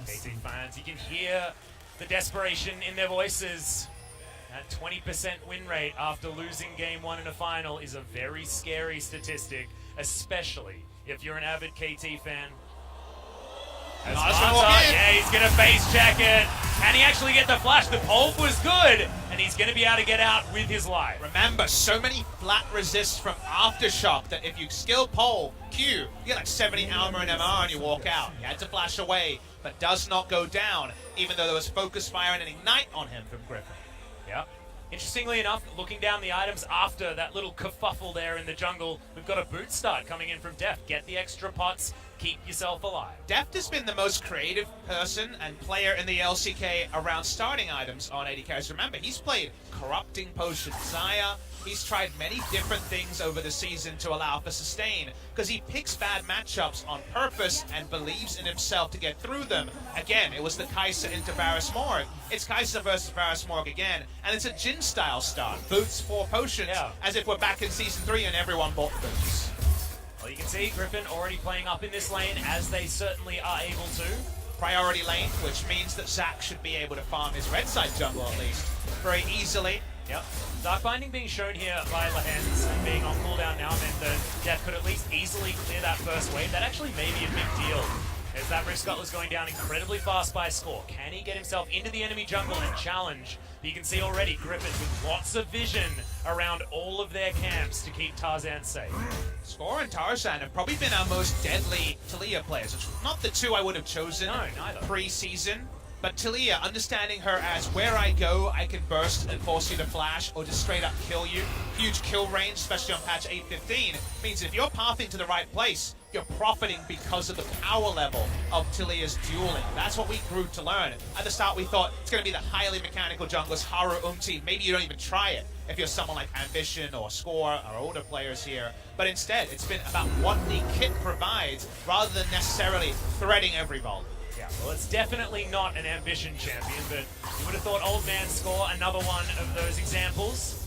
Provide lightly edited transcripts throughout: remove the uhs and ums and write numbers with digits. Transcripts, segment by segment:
KT fans, you can hear the desperation in their voices. That 20% win rate after losing game 1 in a final is a very scary statistic, especially if you're an avid KT fan. Yeah, he's going to face check it. Can he actually get the flash? The pole was good, and he's going to be able to get out with his life. Remember, so many flat resists from Aftershock that if you skill pole, Q, you get like 70 armor and MR and you walk out. He had to flash away, but does not go down, even though there was focus fire and an ignite on him from Griffin. Yeah. Interestingly enough, looking down the items after that little kerfuffle there in the jungle, we've got a boot start coming in from Deft. Get the extra pots, keep yourself alive. Deft has been the most creative person and player in the LCK around starting items on AD carries. Remember, he's played Corrupting Potion Xayah. He's tried many different things over the season to allow for sustain, because he picks bad matchups on purpose and believes in himself to get through them. Again, it was the Kai'Sa into Varus Morg. It's Kai'Sa versus Varus Morg again, and it's a Jhin style start. Boots 4 potions, as if we're back in Season 3 and everyone bought boots. Well, you can see Griffin already playing up in this lane, as they certainly are able to. Priority lane, which means that Zac should be able to farm his red side jungle at least very easily. Yep. Dark Binding being shown here by Lehens and being on cooldown now meant that Deft could at least easily clear that first wave. That actually may be a big deal, as that Rift Scuttle is going down incredibly fast by score. Can he get himself into the enemy jungle and challenge? But you can see already Griffin with lots of vision around all of their camps to keep Tarzan safe. Score and Tarzan have probably been our most deadly Taliyah players. Not the two I would have chosen pre-season. But Taliyah, understanding her as where I go, I can burst and force you to flash or just straight up kill you. Huge kill range, especially on patch 8.15, means if you're pathing to the right place, you're profiting because of the power level of Taliyah's dueling. That's what we grew to learn. At the start, we thought it's going to be the highly mechanical junglers, Haru, maybe you don't even try it if you're someone like Ambition or Score or older players here. But instead, it's been about what the kit provides rather than necessarily threading every vault. Yeah, well, it's definitely not an Ambition champion, but you would have thought Old Man Score, another one of those examples.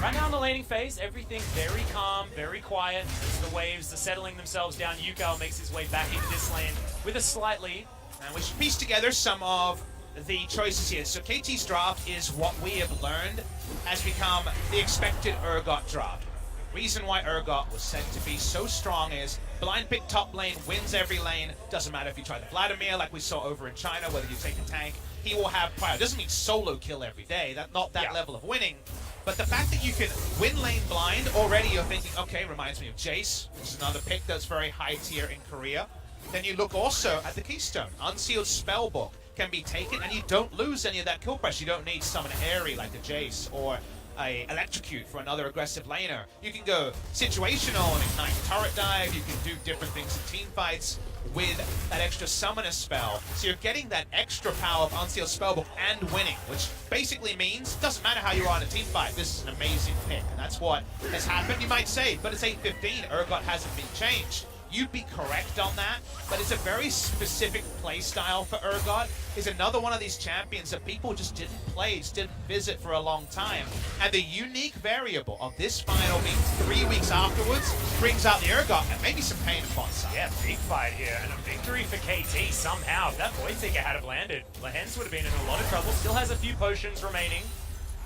Right now in the laning phase, everything very calm, very quiet. As the waves are settling themselves down, Yukao makes his way back into this lane with a slight lead. And we should piece together some of the choices here. So KT's draft is what we have learned has become the expected Urgot draft. The reason why Urgot was said to be so strong is blind pick top lane, wins every lane. Doesn't matter if you try the Vladimir like we saw over in China, whether you take a tank, he will have prior. Doesn't mean solo kill every day, not that level of winning. But the fact that you can win lane blind, already you're thinking, okay, reminds me of Jace, which is another pick that's very high tier in Korea. Then you look also at the Keystone. Unsealed Spellbook can be taken, and you don't lose any of that kill pressure. You don't need summon Airy like a Jace, or a Electrocute for another aggressive laner. You can go situational and ignite turret dive. You can do different things in team fights with that extra summoner spell. So you're getting that extra power of Unsealed Spellbook and winning, which basically means, doesn't matter how you are in a team fight, this is an amazing pick. And that's what has happened. You might say, but it's 8.15, Urgot hasn't been changed. You'd be correct on that, but it's a very specific play style for Urgot. He's another one of these champions that people just didn't play, just didn't visit for a long time. And the unique variable of this final being 3 weeks afterwards brings out the Urgot and maybe some pain upon side. Yeah, big fight here, and a victory for KT somehow. If that Void Seeker had have landed, Lehens would have been in a lot of trouble. Still has a few potions remaining.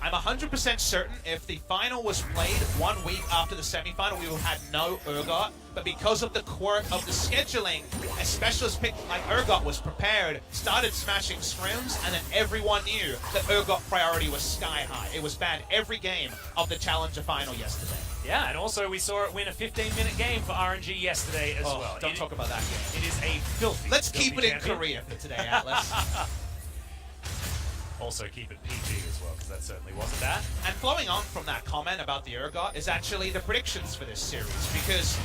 I'm 100% certain if the final was played 1 week after the semi-final, we would have had no Urgot. But because of the quirk of the scheduling, a specialist pick like Urgot was prepared, started smashing scrims, and then everyone knew that Urgot priority was sky high. It was banned every game of the Challenger final yesterday. Yeah, and also we saw it win a 15-minute game for RNG yesterday as well. Don't talk about that game. It is a filthy, Let's keep it champion. in Korea for today, Atlas. Also keep it PG as well, because that certainly wasn't that. And flowing on from that comment about the Urgot is actually the predictions for this series, because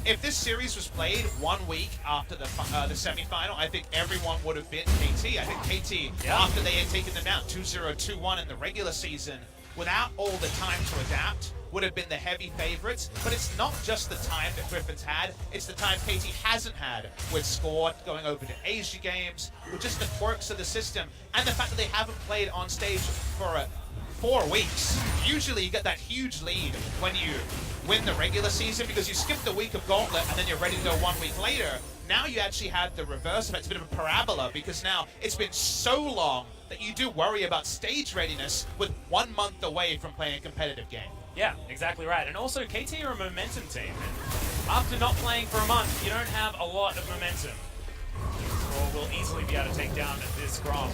if this series was played 1 week after the semi-final, I think everyone would have been KT. I think KT, after they had taken them down 2-0, 2-1 in the regular season, without all the time to adapt, would have been the heavy favorites. But it's not just the time that Griffin's had, it's the time KT hasn't had with Score going over to Asia games, with just the quirks of the system, and the fact that they haven't played on stage for 4 weeks. Usually you get that huge lead when you win the regular season because you skip the week of Gauntlet and then you're ready to go 1 week later. now you actually had the reverse effect. It's a bit of a parabola because now it's been so long that you do worry about stage readiness with 1 month away from playing a competitive game. Yeah, exactly right. And also, KT are a momentum team. And after not playing for a month, you don't have a lot of momentum. Or will easily be able to take down this Grom.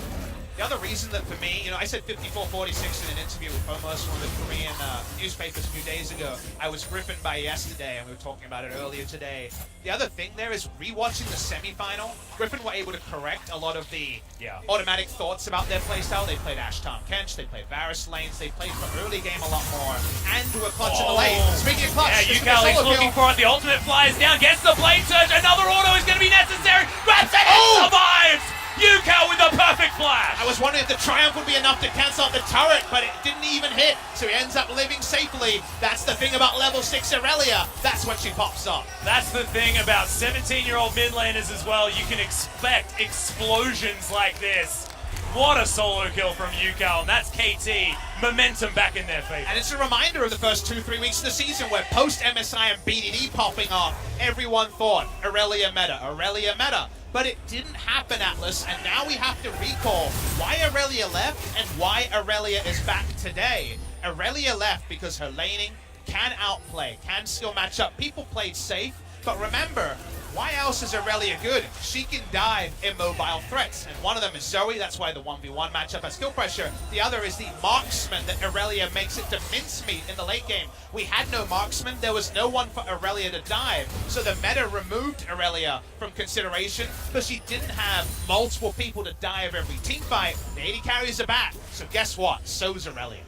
The other reason that for me, I said 54-46 in an interview with Homos, one of the Korean newspapers a few days ago. I was Griffin by yesterday, and we were talking about it earlier today. The other thing there is rewatching the semifinal, Griffin were able to correct a lot of the automatic thoughts about their playstyle. They played Ash Tom Kench, they played Varus lanes, they played for early game a lot more, and were clutch in the lane. Speaking of clutch, Yukal is looking for it. The ultimate flies down, gets the blade surge. Another auto is going to be necessary. Grabs it and survives. Yukal with the perfect flash! I was wondering if the Triumph would be enough to cancel out the turret, but it didn't even hit, so he ends up living safely. That's the thing about level 6 Aurelia. That's when she pops up. That's the thing about 17-year-old mid laners as well. You can expect explosions like this. What a solo kill from Yukal, and that's KT. Momentum back in their favor. And it's a reminder of the first 2-3 weeks of the season where post-MSI and BDD popping off, everyone thought Aurelia meta. But it didn't happen, Atlas, and now we have to recall why Aurelia left and why Aurelia is back today. Aurelia left because her laning can outplay, can skill match up. People played safe, but remember, why else is Aurelia good? She can dive immobile threats, and one of them is Zoe. That's why the 1v1 matchup has skill pressure. The other is the marksman that Aurelia makes it to mincemeat in the late game. We had no marksman. There was no one for Aurelia to dive, so the meta removed Aurelia from consideration because she didn't have multiple people to dive every team fight. The AD carries are back, so guess what? So's Aurelia.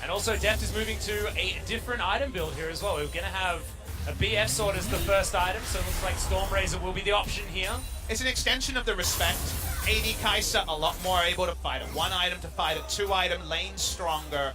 And also, Deft is moving to a different item build here as well. We're going to have a BF sword as the first item, so it looks like Stormrazor will be the option here. It's an extension of the respect. AD Kai'Sa a lot more able to fight at 1 item to fight at 2 item, lane stronger.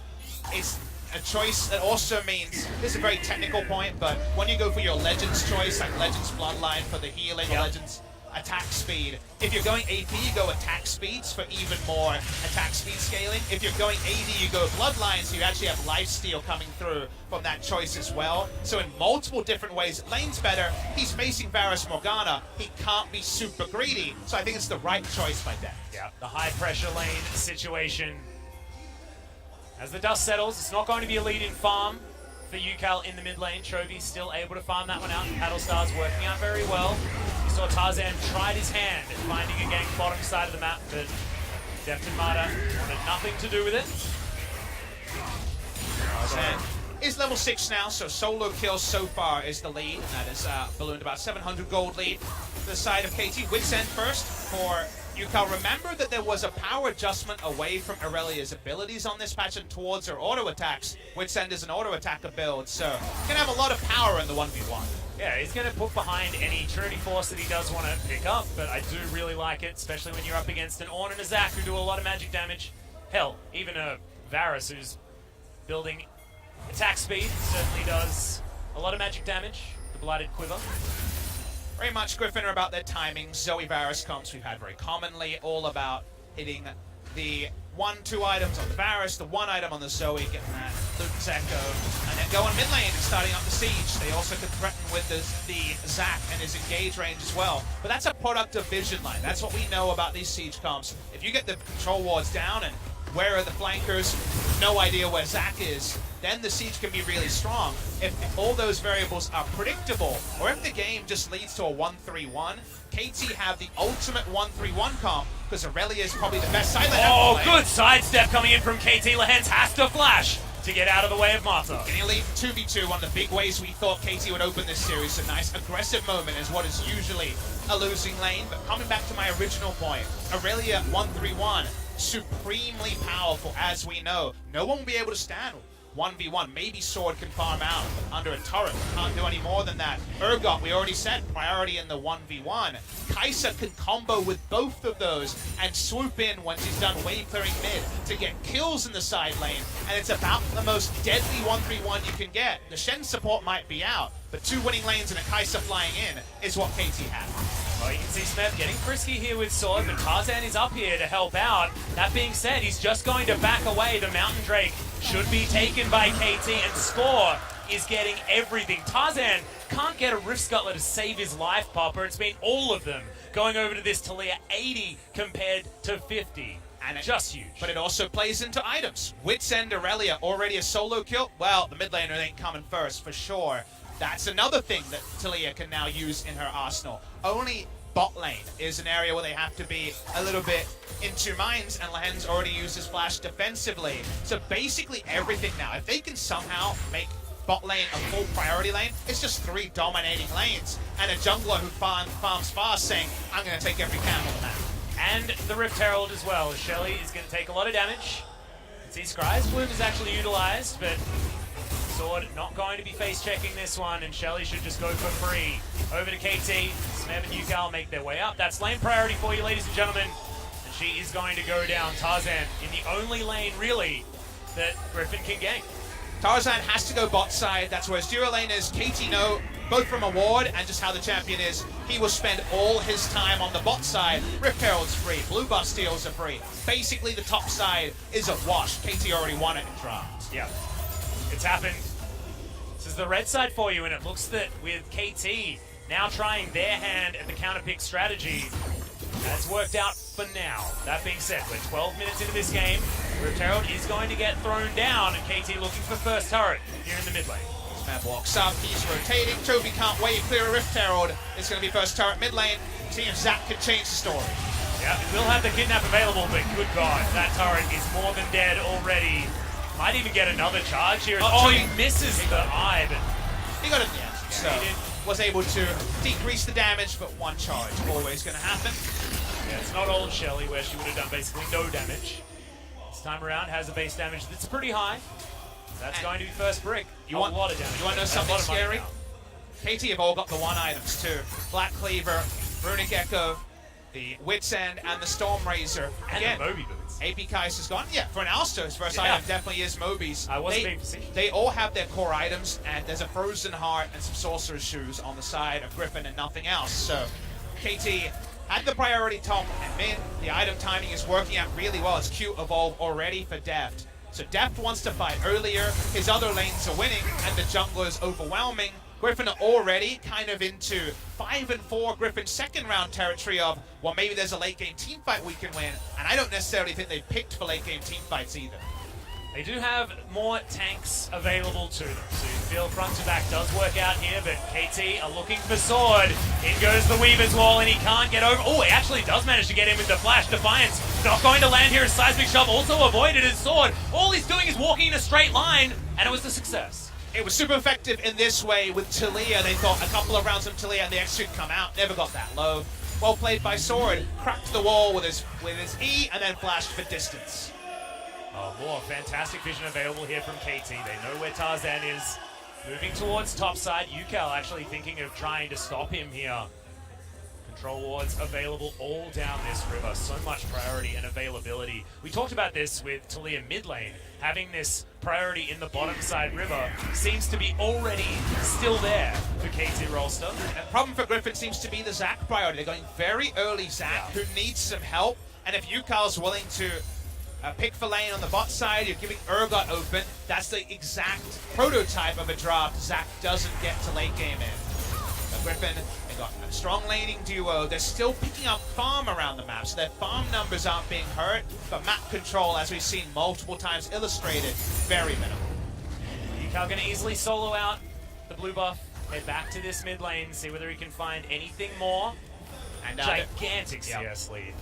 It's a choice that also means, this is a very technical point, but when you go for your Legends choice, like Legends Bloodline for the healing, Legends attack speed, if you're going AP, you go attack speeds for even more attack speed scaling. If you're going AD, you go Bloodline, so you actually have lifesteal coming through from that choice as well. So in multiple different ways, lane's better. He's facing Varus Morgana. He can't be super greedy, so I think it's the right choice by Deft. Yeah, the high pressure lane situation. As the dust settles, it's not going to be a lead in farm for Yukal in the mid lane. Chovy's still able to farm that one out. Paddlestar's working out very well. You saw Tarzan tried his hand at finding a gank bottom side of the map, but Deft and Mata wanted nothing to do with it. Tarzan is level 6 now, so solo kills so far is the lead, and that is ballooned about 700 gold lead to the side of KT. Wits End first for Yukal. Remember that there was a power adjustment away from Aurelia's abilities on this patch and towards her auto attacks. Wits End is an auto attacker build, so gonna have a lot of power in the 1v1. Yeah, he's going to put behind any Trinity Force that he does want to pick up, but I do really like it, especially when you're up against an Ornn and a Zac who do a lot of magic damage. Hell, even a Varus who's building attack speed certainly does a lot of magic damage. The Blighted Quiver. Very much Griffin are about their timing. Zoe Varus comps we've had very commonly, all about hitting the 1-2 items on the Varus, the 1 item on the Zoe, getting that Luton's Echo, and then going mid lane and starting up the siege. They also could threaten with the Zac and his engage range as well. But that's a product of vision line. That's what we know about these siege comps. If you get the control wards down and where are the flankers, no idea where Zac is, then the siege can be really strong. If all those variables are predictable, or if the game just leads to a 1-3-1, KT have the ultimate 1-3-1 comp, because Aurelia is probably the best side lane. Oh, good sidestep coming in from KT. Lehens has to flash to get out of the way of Mata. Getting a lead 2v2, one of the big ways we thought KT would open this series. A nice aggressive moment is what is usually a losing lane. But coming back to my original point, Aurelia 1-3-1, supremely powerful as we know. No one will be able to stand 1v1. Maybe Sword can farm out under a turret. Can't do any more than that. Urgot, we already said, priority in the 1v1. Kai'Sa can combo with both of those and swoop in once he's done wave clearing mid to get kills in the side lane. And it's about the most deadly 1-3-1 you can get. The Shen support might be out, but 2 winning lanes and a Kai'Sa flying in is what KT has. Well, you can see Smith getting frisky here with Sword, but Tarzan is up here to help out. That being said, he's just going to back away. The Mountain Drake should be taken by KT and score. is getting everything. Tarzan can't get a Rift Scuttler to save his life, Papa. It's been all of them going over to this Taliyah, 80 compared to 50. And just huge. But it also plays into items. Wits End Aurelia, already a solo kill. Well, the mid laner ain't coming first, for sure. That's another thing that Taliyah can now use in her arsenal. Only bot lane is an area where they have to be a little bit in two minds, and Lahen's already used his flash defensively. So basically everything now, if they can somehow make bot lane a full priority lane, it's just 3 dominating lanes, and a jungler who farms fast saying, I'm going to take every camp on the map. And the Rift Herald as well. Shelly is going to take a lot of damage. See, Scry's Bloom is actually utilized, but Sword not going to be face-checking this one, and Shelly should just go for free. Over to KT, Smev and Yukal make their way up. That's lane priority for you, ladies and gentlemen. And she is going to go down. Tarzan in the only lane, really, that Griffin can gain. Tarzan has to go bot side. That's where his duo lane is. KT know, both from a ward and just how the champion is, he will spend all his time on the bot side. Rift Herald's free. Blue buff steals are free. Basically, the top side is a wash. KT already won it in draft. Yeah, it's happened. This is the red side for you, and it looks that with KT now trying their hand at the counter pick strategy, that's worked out for now. That being said, we're 12 minutes into this game. Rift Herald is going to get thrown down, and KT looking for first turret here in the mid lane. Smev walks up, he's rotating. Toby can't wave clear a Rift Herald. It's going to be first turret mid lane. See if Zach can change the story. Yeah, we'll have the kidnap available, but good God, that turret is more than dead already. Might even get another charge here. Oh, he misses the eye, but he got it in the end. So was able to decrease the damage, but one charge always going to happen. Yeah, it's not old Shelly where she would have done basically no damage. This time around has a base damage that's pretty high. That's going to be first brick. You want a lot of damage. You want to know something scary? KT have all got the one items too. Black Cleaver, Runic Echo, the Wits End, and the Storm Razor. And again, the Moby boots. AP Kais is gone. Yeah, for an Alistar, his first item definitely is Moby's. I wasn't being facetious. They all have their core items, and there's a Frozen Heart and some Sorcerer's Shoes on the side of Griffin and nothing else. So KT had the priority top and mid. The item timing is working out really well. It's Q evolve already for Deft. So Deft wants to fight earlier. His other lanes are winning, and the jungler is overwhelming. Griffin are already kind of into 5 and 4 Griffin's second round territory of, well, maybe there's a late game team fight we can win. And I don't necessarily think they picked for late game team fights either. They do have more tanks available to them. So you feel front to back does work out here, but KT are looking for Sword. In goes the Weaver's Wall, and he can't get over. Oh, he actually does manage to get in with the Flash. Defiance not going to land here as Seismic Shove also avoided his Sword. All he's doing is walking in a straight line, and it was a success. It was super effective in this way with Taliyah. They thought a couple of rounds from Taliyah and the X should come out. Never got that low. Well played by Sword. Cracked the wall with his E and then flashed for distance. Oh, more fantastic vision available here from KT. They know where Tarzan is. Moving towards top side. Yukal actually thinking of trying to stop him here. Control wards available all down this river. So much priority and availability. We talked about this with Taliyah mid lane. Having this priority in the bottom side river seems to be already still there for KT Rolster. And the problem for Griffin seems to be the Zac priority. They're going very early Zac, who needs some help. And if Yukal's willing to pick for lane on the bot side, you're giving Urgot open. That's the exact prototype of a draft Zac doesn't get to late game in. But Griffin, they got a strong laning duo. They're still picking up farm around the map, so their farm numbers aren't being hurt. But map control, as we've seen multiple times illustrated, very minimal. Yukal going to easily solo out the blue buff. Head back to this mid lane, see whether he can find anything more. And gigantic CS lead.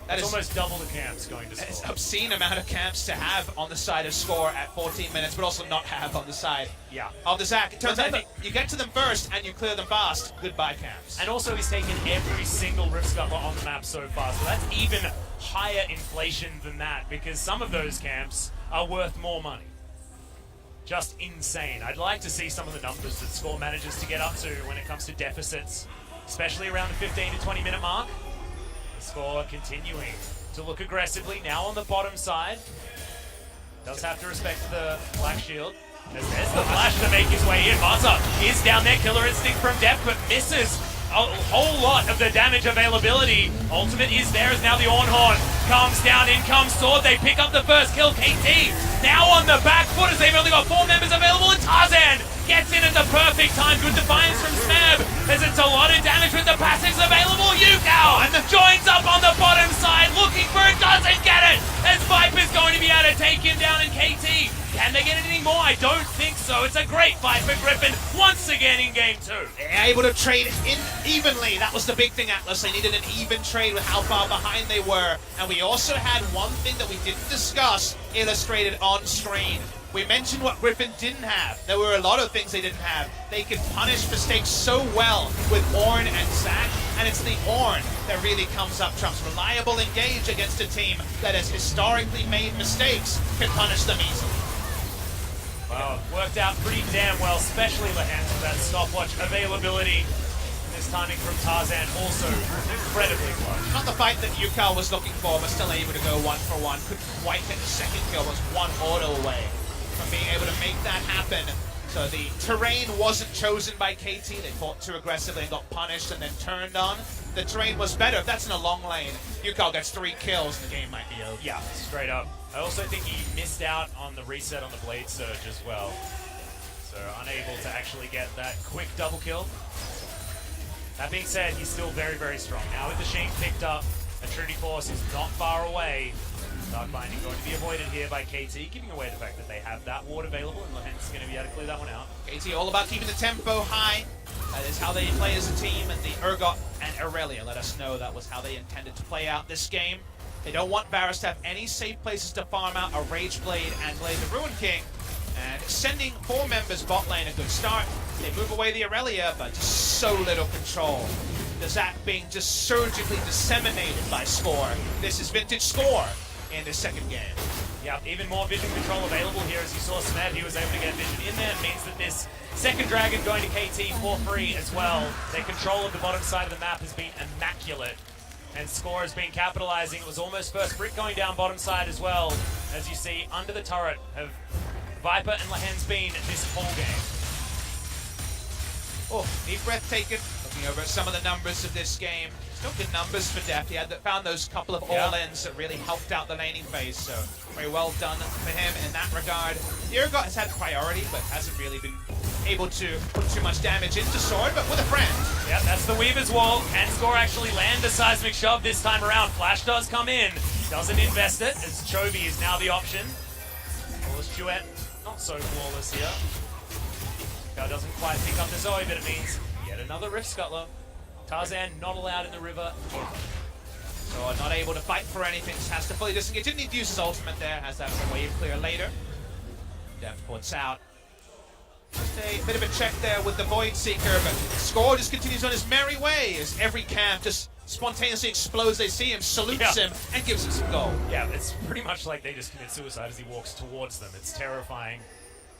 That's almost double the camps going to score. It's an obscene amount of camps to have on the side of score at 14 minutes, but also not have on the side of the Zac. It turns out if you get to them first and you clear them fast, goodbye camps. And also he's taken every single Rift Scuttler on the map so far, so that's even higher inflation than that, because some of those camps are worth more money. Just insane. I'd like to see some of the numbers that Score manages to get up to when it comes to deficits, especially around the 15 to 20 minute mark. Score continuing to look aggressively now on the bottom side. Does have to respect the Black Shield. As there's the flash to make his way in. Marza is down there. Killer Instinct from Depth, but misses a whole lot of the damage availability. Ultimate is there as now the Ornhorn comes down. In comes Sword. They pick up the first kill. KT now on the back foot as they've only got 4 members available, and Tarzan gets big time. Good defiance from Smeb, as it's a lot of damage with the passives available. Yukao joins up on the bottom side, looking for it, doesn't get it, as Viper's going to be able to take him down, and KT, can they get anything more? I don't think so. It's a great fight for Griffin once again in game 2. Yeah, able to trade in evenly. That was the big thing, Atlas. They needed an even trade with how far behind they were. And we also had one thing that we didn't discuss illustrated on screen. We mentioned what Griffin didn't have. There were a lot of things they didn't have. They could punish mistakes so well with Ornn and Zac, and it's the Ornn that really comes up trumps. Reliable engage against a team that has historically made mistakes can punish them easily. Well, worked out pretty damn well, especially Lahens with that stopwatch availability. And this timing from Tarzan also incredibly close. Not the fight that Yukao was looking for, but still able to go 1-for-1. Couldn't quite get the second kill, was one auto away from being able to make that happen. So the terrain wasn't chosen by KT. They fought too aggressively and got punished and then turned on. The terrain was better. If that's in a long lane, Yukao gets 3 kills and the game might be over. Yeah, straight up. I also think he missed out on the reset on the Blade Surge as well. So unable to actually get that quick double kill. That being said, he's still very, very strong. Now with the Sheen picked up, a Trinity Force is not far away. Dark Binding going to be avoided here by KT, giving away the fact that they have that ward available, and Lahens is going to be able to clear that one out. KT all about keeping the tempo high. That is how they play as a team, and the Urgot and Aurelia let us know that was how they intended to play out this game. They don't want Varus to have any safe places to farm out a Rage Blade and Blade the Ruin King. And sending 4 members bot lane a good start. They move away the Aurelia, but just so little control. The Zac being just surgically disseminated by Score. This is vintage Score in the second game. Yeah, even more vision control available here. As you saw Smeb, he was able to get vision in there. It means that this second dragon going to KT for free as well. Their control of the bottom side of the map has been immaculate. And Score has been capitalizing. It was almost first brick going down bottom side as well. As you see, under the turret have Viper and Lahens been this whole game. Oh, deep breath taken. Looking over at some of the numbers of this game. Still good numbers for Deft. He found those couple of all-ins that really helped out the laning phase. So very well done for him in that regard. The Urgot has had priority, but hasn't really been able to put too much damage into Sword, but with a friend. Yeah, that's the Weaver's Wall. Can Score actually land a seismic shove this time around? Flash does come in. Doesn't invest it, as Chovy is now the option. Flawless Duet, not so flawless here. Guy doesn't quite pick up the Zoe, but it means yet another Rift Scuttler. Tarzan not allowed in the river. So not able to fight for anything, just has to fully disengage. Didn't need to use his ultimate there, has that wave clear later. Deft puts out just a bit of a check there with the Void Seeker, but Score just continues on his merry way as every camp just spontaneously explodes. They see him, salutes him, and gives him some gold. Yeah, it's pretty much like they just commit suicide as he walks towards them. It's terrifying.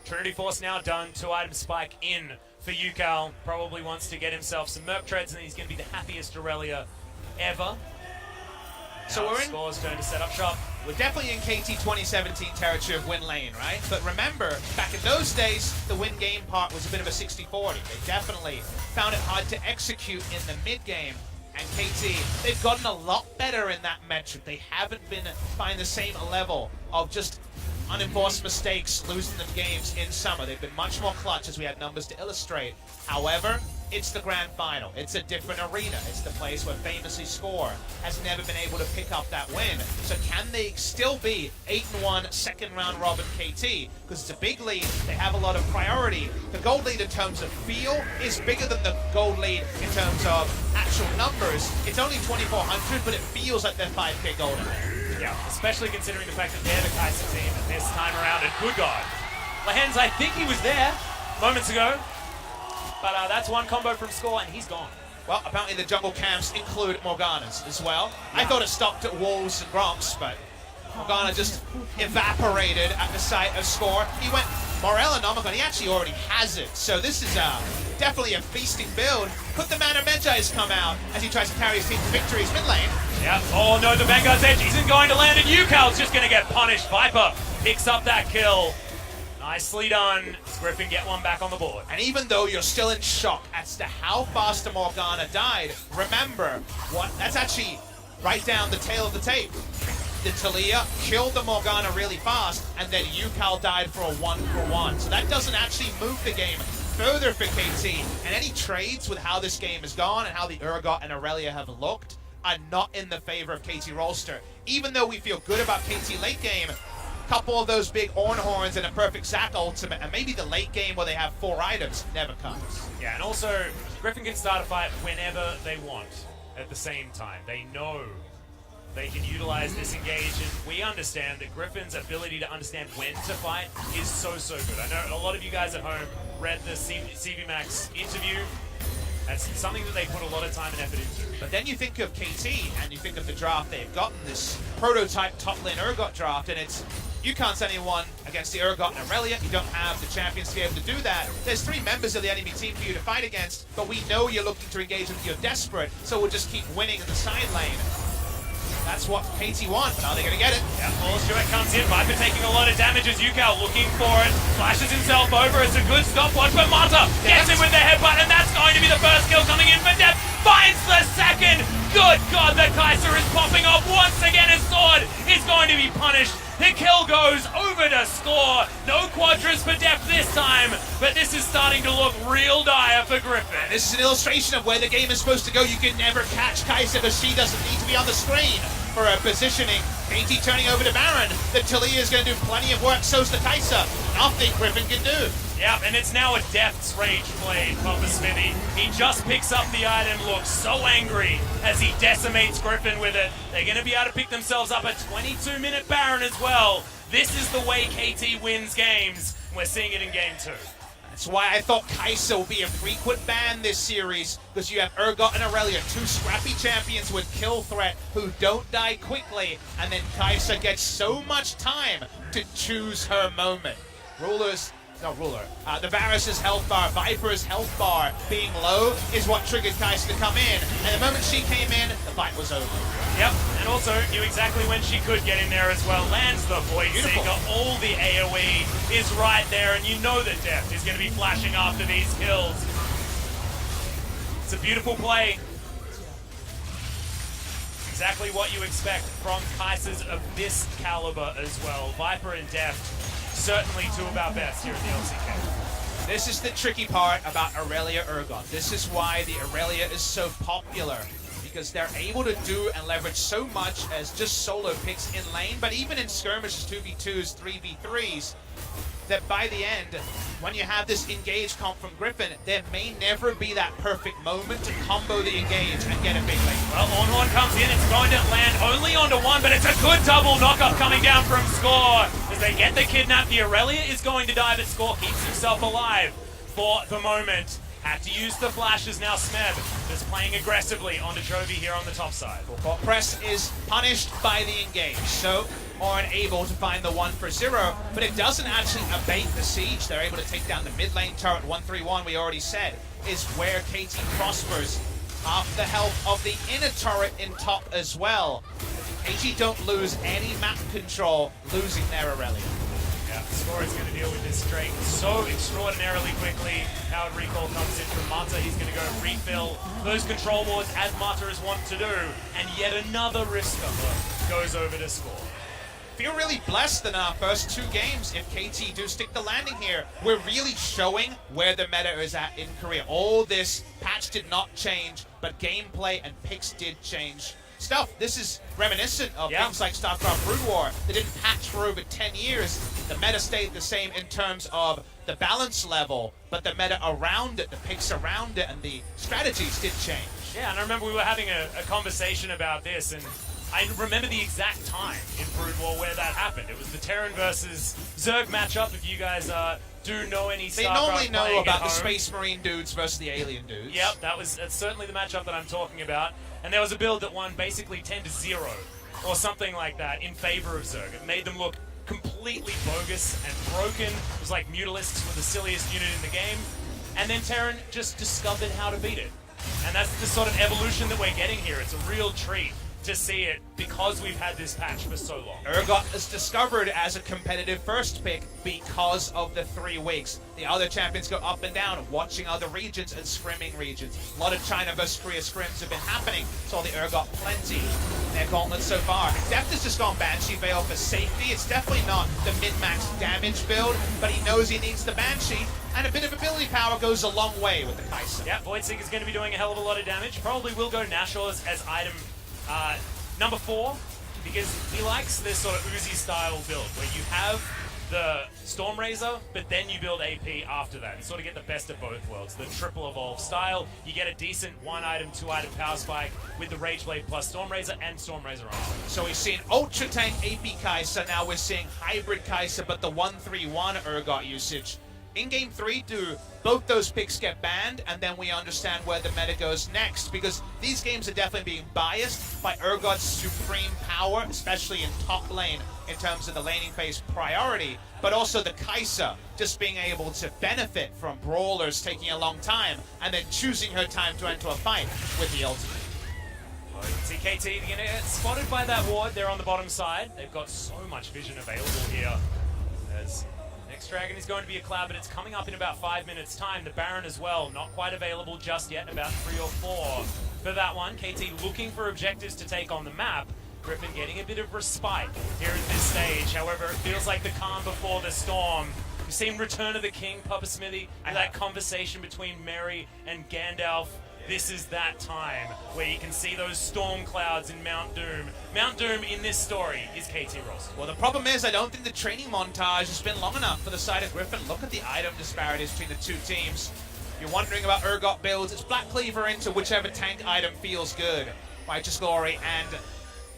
Trinity Force now done. 2-item spike in for Yukao. Probably wants to get himself some Merc Treads, and he's going to be the happiest Aurelia ever. So we're in Score's turn to set up shop. We're definitely in KT 2017 territory of win lane, right? But remember, back in those days, the win game part was a bit of a 60-40. They definitely found it hard to execute in the mid game. And KT, they've gotten a lot better in that metric. They haven't been finding the same level of just unenforced mistakes, losing the games in summer. They've been much more clutch, as we had numbers to illustrate. However, it's the grand final. It's a different arena. It's the place where famously Score has never been able to pick up that win. So can they still be 8-1 second round robin KT? Because it's a big lead. They have a lot of priority. The gold lead in terms of feel is bigger than the gold lead in terms of actual numbers. It's only 2,400, but it feels like they're 5k gold in there. Yeah, especially considering the fact that they're the Kaiser team and this time around. And good God, Lahens, I think he was there moments ago. But that's one combo from Score, and he's gone. Well, apparently the jungle camps include Morganas as well. Yeah. I thought it stopped at Wolves and Gromps, but Morgana just evaporated at the sight of Score. He went Morel and Omicron. He actually already has it. So this is definitely a feasting build. Could the Mana Medjai's come out as he tries to carry his team to victories mid lane? Yeah. Oh no, the Vanguard's edge isn't going to land, and Yukal's just going to get punished. Viper picks up that kill. Nicely done. Does Griffin get one back on the board? And even though you're still in shock as to how fast the Morgana died, remember, that's actually right down the tail of the tape. the Talia killed the Morgana really fast, and then Yukal died for a 1-for-1. So that doesn't actually move the game further for KT. And any trades with how this game has gone and how the Urgot and Aurelia have looked are not in the favor of KT Rolster. Even though we feel good about KT late game, couple of those big Ornhorns and a perfect Zac ultimate, and maybe the late game where they have 4 items never comes. Yeah, and also, Griffin can start a fight whenever they want at the same time. They know they can utilize this engage, and we understand that Griffin's ability to understand when to fight is so good. I know a lot of you guys at home read the CV Max interview. That's something that they put a lot of time and effort into. But then you think of KT, and you think of the draft they've gotten, this prototype top lane Urgot draft, and it's, you can't send anyone against the Urgot and Aurelia. You don't have the champions to be able to do that. There's 3 members of the enemy team for you to fight against, but we know you're looking to engage and you're desperate, so we'll just keep winning in the side lane. That's what KT want, but are they going to get it? Yeah, Rolster comes in, Viper taking a lot of damage as Yukal looking for it, flashes himself over, it's a good stopwatch, but Mata gets him with the headbutt, and that's going to be the first kill coming in for Deft, finds the second! Good God, the Kaiser is popping off once again, his sword is going to be punished. The kill goes over to score. No quadras for Deft this time, but this is starting to look real dire for Griffin. This is an illustration of where the game is supposed to go. You can never catch Kaiser, but she doesn't need to be on the screen for her positioning. KT turning over to Baron. The Talia is going to do plenty of work, so's the Kaiser. Nothing Griffin can do. Yeah, and it's now a Deft's rage play, Papa Smithy. He just picks up the item, looks so angry as he decimates Griffin with it. They're going to be able to pick themselves up a 22-minute Baron as well. This is the way KT wins games. We're seeing it in game 2. That's why I thought Kai'Sa will be a frequent ban this series, because you have Urgot and Aurelia, 2 scrappy champions with kill threat who don't die quickly, and then Kai'Sa gets so much time to choose her moment. The Varus' health bar, Viper's health bar being low is what triggered Kai'Sa to come in, and the moment she came in, the fight was over. Yep, and also knew exactly when she could get in there as well. Lands the Void Seeker, all the AoE is right there, and you know that Deft is going to be flashing after these kills. It's a beautiful play. Exactly what you expect from Kai'Sas of this caliber as well. Viper and Deft, certainly 2 of our best here in the LCK. This is the tricky part about Aurelia Urgot. This is why the Aurelia is so popular, because they're able to do and leverage so much as just solo picks in lane, but even in skirmishes, 2v2s, 3v3s, that by the end, when you have this engage comp from Griffin, there may never be that perfect moment to combo the engage and get a big lane. Well, Ornhorn comes in, it's going to land only onto 1, but it's a good double knockup coming down from Score. As they get the kidnap, the Aurelia is going to die, but Score keeps himself alive for the moment. Had to use the flashes now. Smeb is playing aggressively onto Jovi here on the top side. Well, Press is punished by the engage, so aren't able to find the 1 for 0, but it doesn't actually abate the siege. They're able to take down the mid lane turret. 1-3-1, we already said, is where KT prospers. Half the health of the inner turret in top as well. KT don't lose any map control, losing their Aurelia. Yeah, Score is going to deal with this Drake so extraordinarily quickly. Howard Recall comes in from Mata. He's going to go refill those control wards as Mata is wont to do. And yet another Risker goes over to Score. Feel really blessed in our first 2 games if KT do stick the landing here. We're really showing where the meta is at in Korea. All this patch did not change, but gameplay and picks did change. This is reminiscent of things like StarCraft Brood War. They didn't patch for over 10 years. The meta stayed the same in terms of the balance level, but the meta around it, the picks around it, and the strategies did change. Yeah, and I remember we were having a conversation about this, and I remember the exact time in Brood War where that happened. It was the Terran versus Zerg matchup, if you guys do know any StarCraft. They normally know about the home. Space Marine dudes versus the alien dudes. Yep, that's certainly the matchup that I'm talking about. And there was a build that won basically 10-0 or something like that in favor of Zerg. It made them look completely bogus and broken. It was like Mutalisks were the silliest unit in the game. And then Terran just discovered how to beat it. And that's the sort of evolution that we're getting here. It's a real treat to see it because we've had this patch for so long. Urgot is discovered as a competitive first pick because of the 3 weeks. The other champions go up and down, watching other regions and scrimming regions. A lot of China versus Korea scrims have been happening, so the Urgot plenty in their gauntlet so far. Deft has just gone Banshee Veil for safety. It's definitely not the min-max damage build, but he knows he needs the Banshee, and a bit of ability power goes a long way with the Kai'Sa. Yeah, Voidseeker is going to be doing a hell of a lot of damage. Probably will go Nashor's as item number 4, because he likes this sort of Uzi style build where you have the Storm Razor, but then you build AP after that and sort of get the best of both worlds. The triple evolve style, you get a decent 1 item, 2 item power spike with the Rage Blade plus Storm Razor and Storm Razor armor. So we've seen Ultra Tank AP Kai'Sa, now we're seeing Hybrid Kai'Sa, but the 1-3-1 Urgot usage. In Game 3, do both those picks get banned, and then we understand where the meta goes next? Because these games are definitely being biased by Urgot's supreme power, especially in top lane, in terms of the laning phase priority, but also the Kai'Sa just being able to benefit from brawlers taking a long time, and then choosing her time to enter a fight with the ultimate. Well, you can see KT gonna get spotted by that ward there on the bottom side. They've got so much vision available here. As next dragon is going to be a cloud, but it's coming up in about 5 minutes time. The Baron as well, not quite available just yet, about 3 or 4 for that one. KT looking for objectives to take on the map. Griffin getting a bit of respite here at this stage. However, it feels like the calm before the storm. We've seen Return of the King, Papa Smithy, and that conversation between Merry and Gandalf. This is that time where you can see those storm clouds in Mount Doom. Mount Doom in this story is KT Rolster. Well, the problem is I don't think the training montage has been long enough for the side of Griffin. Look at the item disparities between the two teams. You're wondering about Urgot builds. It's Black Cleaver into whichever tank item feels good. Righteous Glory, and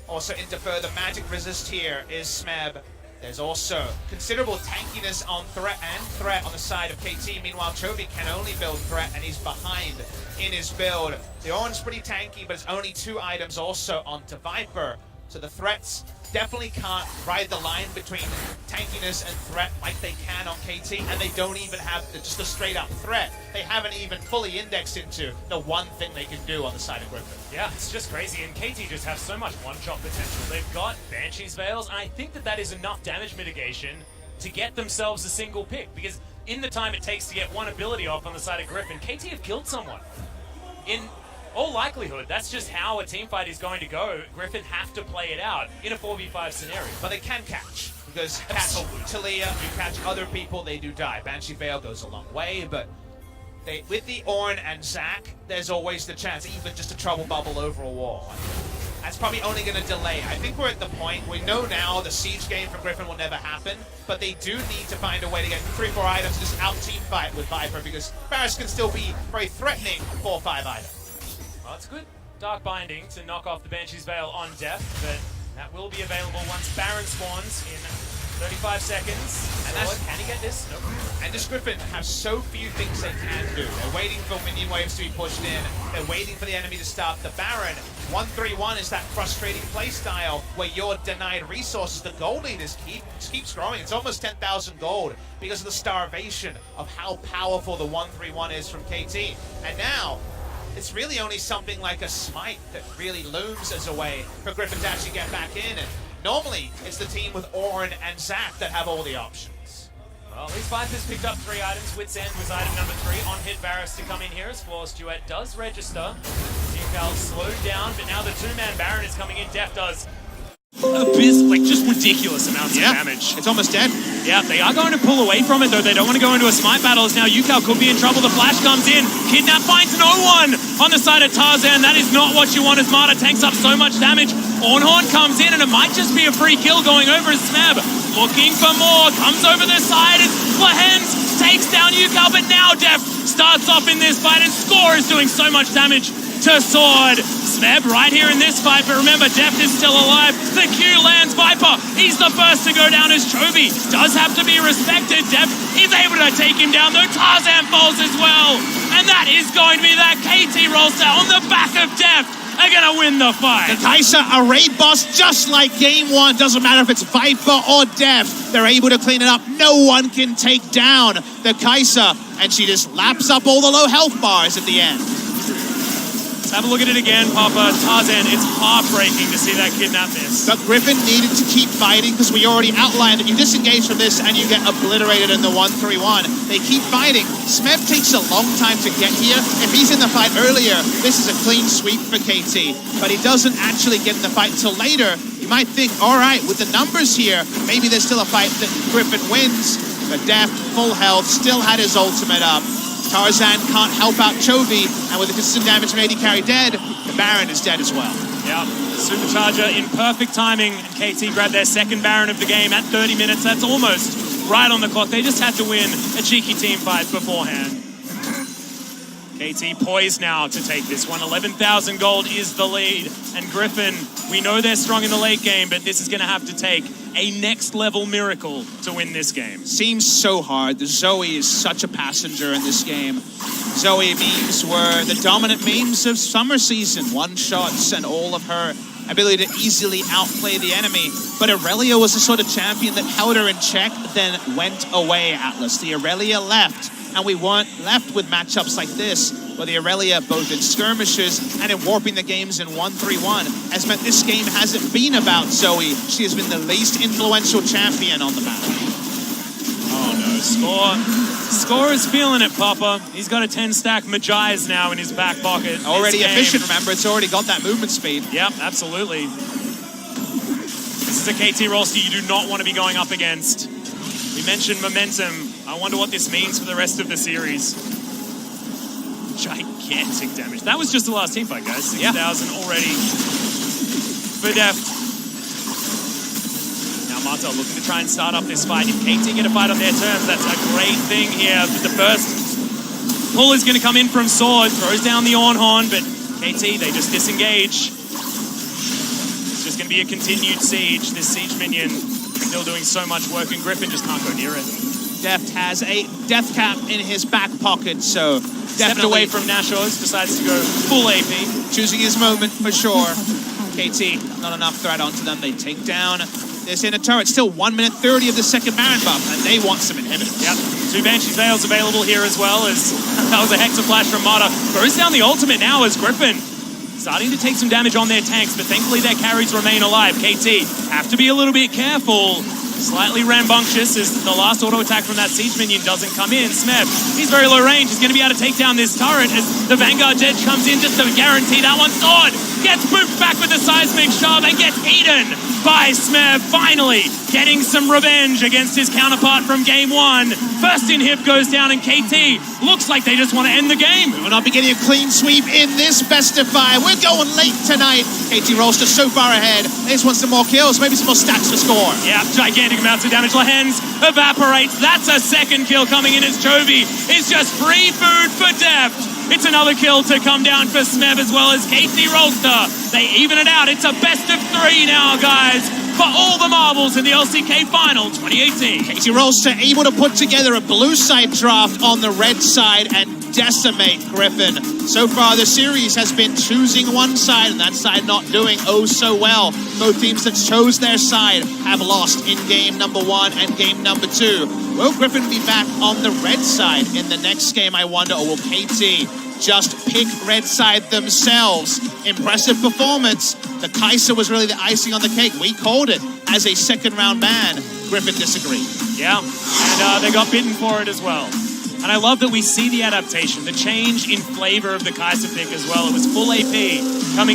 also into further magic resist here is Smeb. There's also considerable tankiness on threat on the side of KT. Meanwhile, Chovy can only build threat, and he's behind in his build. The orange pretty tanky, but it's only 2 items also onto Viper. So the threats definitely can't ride the line between tankiness and threat like they can on KT, and they don't even have just a straight up threat. They haven't even fully indexed into the one thing they can do on the side of Griffin. Yeah, it's just crazy, and KT just have so much one-shot potential. They've got Banshee's Veils, and I think that that is enough damage mitigation to get themselves a single pick, because in the time it takes to get one ability off on the side of Griffin, KT have killed someone. In all likelihood, that's just how a teamfight is going to go. Griffin have to play it out in a 4v5 scenario. But they can catch, because catch Talia, you catch other people, they do die. Banshee Veil goes a long way, but with the Ornn and Zac, there's always the chance, even just a trouble bubble over a wall. That's probably only going to delay. I think we're at the point, we know now the siege game for Griffin will never happen, but they do need to find a way to get 3-4 items, just out team fight with Viper, because Varus can still be very threatening 4-5 items. Well, it's good Dark Binding to knock off the Banshee's Veil on Deft, but that will be available once Baron spawns in 35 seconds. And that's, can he get this? Nope. And this Griffin has so few things they can do. They're waiting for minion waves to be pushed in. They're waiting for the enemy to stop the Baron. 1-3-1 is that frustrating playstyle where you're denied resources. The gold lead keeps growing. It's almost 10,000 gold because of the starvation of how powerful the 1-3-1 is from KT. And now, it's really only something like a smite that really looms as a way for Griffin to actually get back in. And normally, it's the team with Ornn and Zac that have all the options. Well, at least Viper's picked up 3 items. Wit's End was item number 3. On hit Varus to come in here as Flawless Duet does register. Newcal slowed down, but now the 2-man Baron is coming in. Deft does just ridiculous amounts of damage. It's almost dead. Yeah, they are going to pull away from it, though. They don't want to go into a smite battle, as now Yukal could be in trouble. The flash comes in. Kidnap finds no one on the side of Tarzan. That is not what you want, as Marta tanks up so much damage. Ornhorn comes in, and it might just be a free kill going over as Smeb. Looking for more. Comes over the side as Lahens takes down Yukal, but now Deft starts off in this fight, and Score is doing so much damage to Sword. Smeb right here in this fight, but remember, Deft is still alive. The Q lands Viper. He's the first to go down as Chovy does have to be respected. Deft is able to take him down, though Tarzan falls as well. And that is going to be that KT Rolster on the back of Deft are going to win the fight. The Kai'Sa, a raid boss just like game 1. Doesn't matter if it's Viper or Deft. They're able to clean it up. No one can take down the Kai'Sa. And she just laps up all the low health bars at the end. Have a look at it again, Papa. Tarzan, it's heartbreaking to see that kidnap miss. But Griffin needed to keep fighting because we already outlined that you disengage from this and you get obliterated in the 1-3-1. They keep fighting. Smev takes a long time to get here. If he's in the fight earlier, this is a clean sweep for KT. But he doesn't actually get in the fight until later. You might think, all right, with the numbers here, maybe there's still a fight that Griffin wins. But Deft, full health, still had his ultimate up. Tarzan can't help out Chovy, and with the consistent damage from AD carry dead, the Baron is dead as well. Yeah, Supercharger in perfect timing, and KT grabbed their second Baron of the game at 30 minutes. That's almost right on the clock. They just had to win a cheeky team fight beforehand. KT poised now to take this one. 11,000 gold is the lead. And Griffin, we know they're strong in the late game, but this is going to have to take a next level miracle to win this game. Seems so hard. The Zoe is such a passenger in this game. Zoe memes were the dominant memes of summer season. One-shots and all of her ability to easily outplay the enemy. But Aurelia was the sort of champion that held her in check, then went away, Atlas. The Aurelia left. And we weren't left with matchups like this, where the Aurelia, both in skirmishes and in warping the games in 1-3-1, has meant this game hasn't been about Zoe. She has been the least influential champion on the map. Oh no, Score is feeling it, Papa. He's got a 10-stack Magi's now in his back pocket. Already efficient, remember, it's already got that movement speed. Yep, absolutely. This is a KT Rolster you do not want to be going up against. We mentioned momentum. I wonder what this means for the rest of the series. Gigantic damage. That was just the last team fight, guys. 6,000 already for Deft. Now Martel looking to try and start up this fight. If KT get a fight on their terms, that's a great thing here. But the first pull is going to come in from Sword. Throws down the Ornhorn, but KT, they just disengage. It's just going to be a continued siege. This siege minion still doing so much work, and Griffin just can't go near it. Deft has a death cap in his back pocket, so stepped away from Nashos, decides to go full AP. Choosing his moment for sure. KT, not enough threat onto them. They take down this inner turret. Still 1 minute 30 of the second Baron buff, and they want some inhibitors. Yep, 2 Banshee Veils available here as well, as that was a Hexa Flash from Mata. Throws down the ultimate now as Griffin starting to take some damage on their tanks, but thankfully their carries remain alive. KT have to be a little bit careful. Slightly rambunctious as the last auto attack from that siege minion doesn't come in. Smev, he's very low range. He's going to be able to take down this turret as the Vanguard Edge comes in just to guarantee that one. Sword gets booped back with the seismic shove and gets eaten by Smev. Finally getting some revenge against his counterpart from game 1. First inhib goes down, and KT looks like they just want to end the game. We'll not be getting a clean sweep in this best of 5. We're going late tonight. KT Rolster so far ahead. They just want some more kills, maybe some more stacks to score. Yeah, gigantic amounts of damage. Lahens evaporates. That's a second kill coming in as Chovy is just free food for Deft. It's another kill to come down for Smev as well as KT Rolster. They even it out. It's a best of 3 now, guys, for all the marbles in the LCK Final 2018. KT Rolster able to put together a blue side draft on the red side and decimate Griffin. So far, the series has been choosing one side, and that side not doing oh so well. Both teams that chose their side have lost in game number 1 and game number 2. Will Griffin be back on the red side in the next game, I wonder, or will KT just pick red side themselves? Impressive performance. The Kai'Sa was really the icing on the cake. We called it as a second round ban. Griffin disagreed. Yeah, and they got bitten for it as well. And I love that we see the adaptation, the change in flavor of the Kai'Sa pick as well. It was full AP coming in.